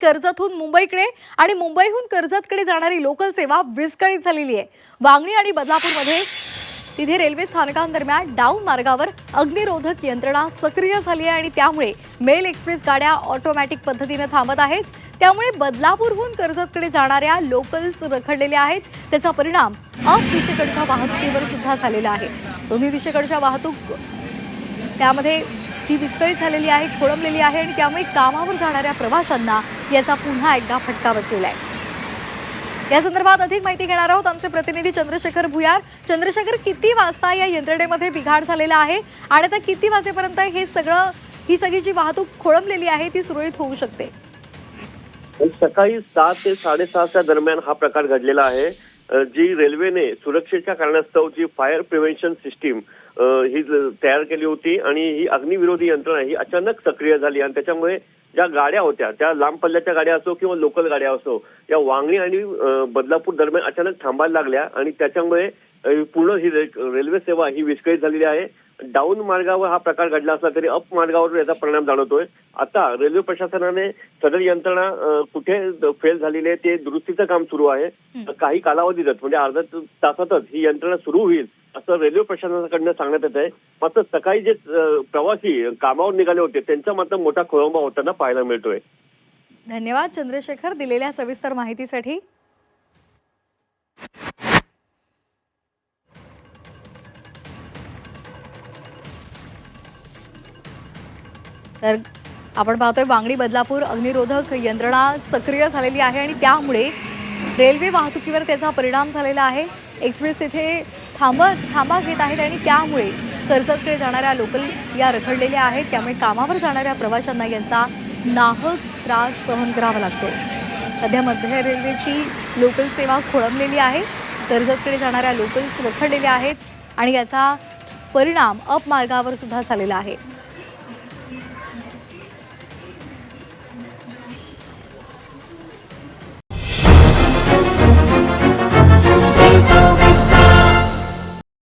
कर्जतहून मुंबईकडे आणि मुंबईहून कर्जतकडे जाणारी लोकल सेवा विस्कळीत झालेली आहे। वांगणी आणि बदलापूरमध्ये तिथे रेल्वे स्थानकांदरम्यान डाऊन मार्गावर अग्निरोधक यंत्रणा सक्रिय झाली आहे आणि त्यामुळे मेल एक्सप्रेस गाड्या ऑटोमॅटिक पद्धतीने थांबत आहेत। त्यामुळे बदलापूरहून कर्जतकडे जाणाऱ्या लोकल्स रखडलेल्या आहेत। त्याचा परिणाम अप दिशेकडच्या वाहतुकीवर सुद्धा झालेला आहे। दोन्ही दिशेकडच्या वाहतूक त्यामध्ये ती विस्कळीत झालेली आहे, खोळंबलेली आहे आणि त्यामुळे कामावर जाणाऱ्या प्रवाशांना याचा पुन्हा एकदा फटका बसलेला आहे। या संदर्भात अधिक माहिती घेणार आहोत आमचे प्रतिनिधी चंद्रशेखर भुयार। चंद्रशेखर, किती वाजता या यंत्रणेमध्ये बिघाड झालेला आहे आणि आता किती वाजेपर्यंत ही सगळी जी वाहतूक खोळंबलेली आहे ती सुरळीत होऊ शकते? सकाळी 7 ते 6:30च्या दरम्यान हा प्रकार घडलेला आहे। जी रेल्वेने सुरक्षेच्या कारणास्तव जी फायर प्रिव्हेन्शन सिस्टीम ही तयार केली होती आणि ही अग्निविरोधी यंत्रणा ही अचानक सक्रिय झाली आणि त्याच्यामुळे ज्या गाड्या होत्या त्या लांब पल्ल्याच्या गाड्या असो किंवा लोकल गाड्या असो या वांगणी आणि बदलापूर दरम्यान अचानक थांबायला लागल्या आणि त्याच्यामुळे पूर्ण ही रेल्वे सेवा ही विस्कळीत झालेली आहे। डाऊन मार्गावर हा प्रकार घडला असला तरी अप मार्गावर याचा परिणाम जाणवतोय। आता रेल्वे प्रशासनाने सदर यंत्रणा कुठे फेल झालेली आहे ते दुरुस्तीचं काम सुरू आहे। काही कालावधीतच म्हणजे अर्ध्या तासातच ही यंत्रणा सुरू होईल असं रेल्वे प्रशासनाकडनं सांगण्यात येत आहे। मात्र सकाळी जे प्रवासी कामावर निघाले होते त्यांचा मात्र मोठा खोळंबा होताना पाहायला मिळतोय। धन्यवाद चंद्रशेखर दिलेल्या सविस्तर माहितीसाठी। तर आपण पाहतोय वांगणी बदलापूर अग्निरोधक यंत्रणा सक्रिय झालेली आहे आणि त्यामुळे रेल्वे वाहतुकीवर त्याचा परिणाम झालेला आहे। एक्सप्रेस तिथे थांबा घेत आहेत आणि त्यामुळे कर्जतकडे जाणाऱ्या लोकल या रखडलेल्या आहेत। त्यामुळे कामावर जाणाऱ्या प्रवाशांना यांचा नाहक त्रास सहन करावा लागतो। सध्या मध्य रेल्वेची लोकल सेवा खोळंबलेली आहे। कर्जतकडे जाणाऱ्या लोकल्स रखडलेल्या आहेत आणि याचा परिणाम अप मार्गावर सुद्धा झालेला आहे।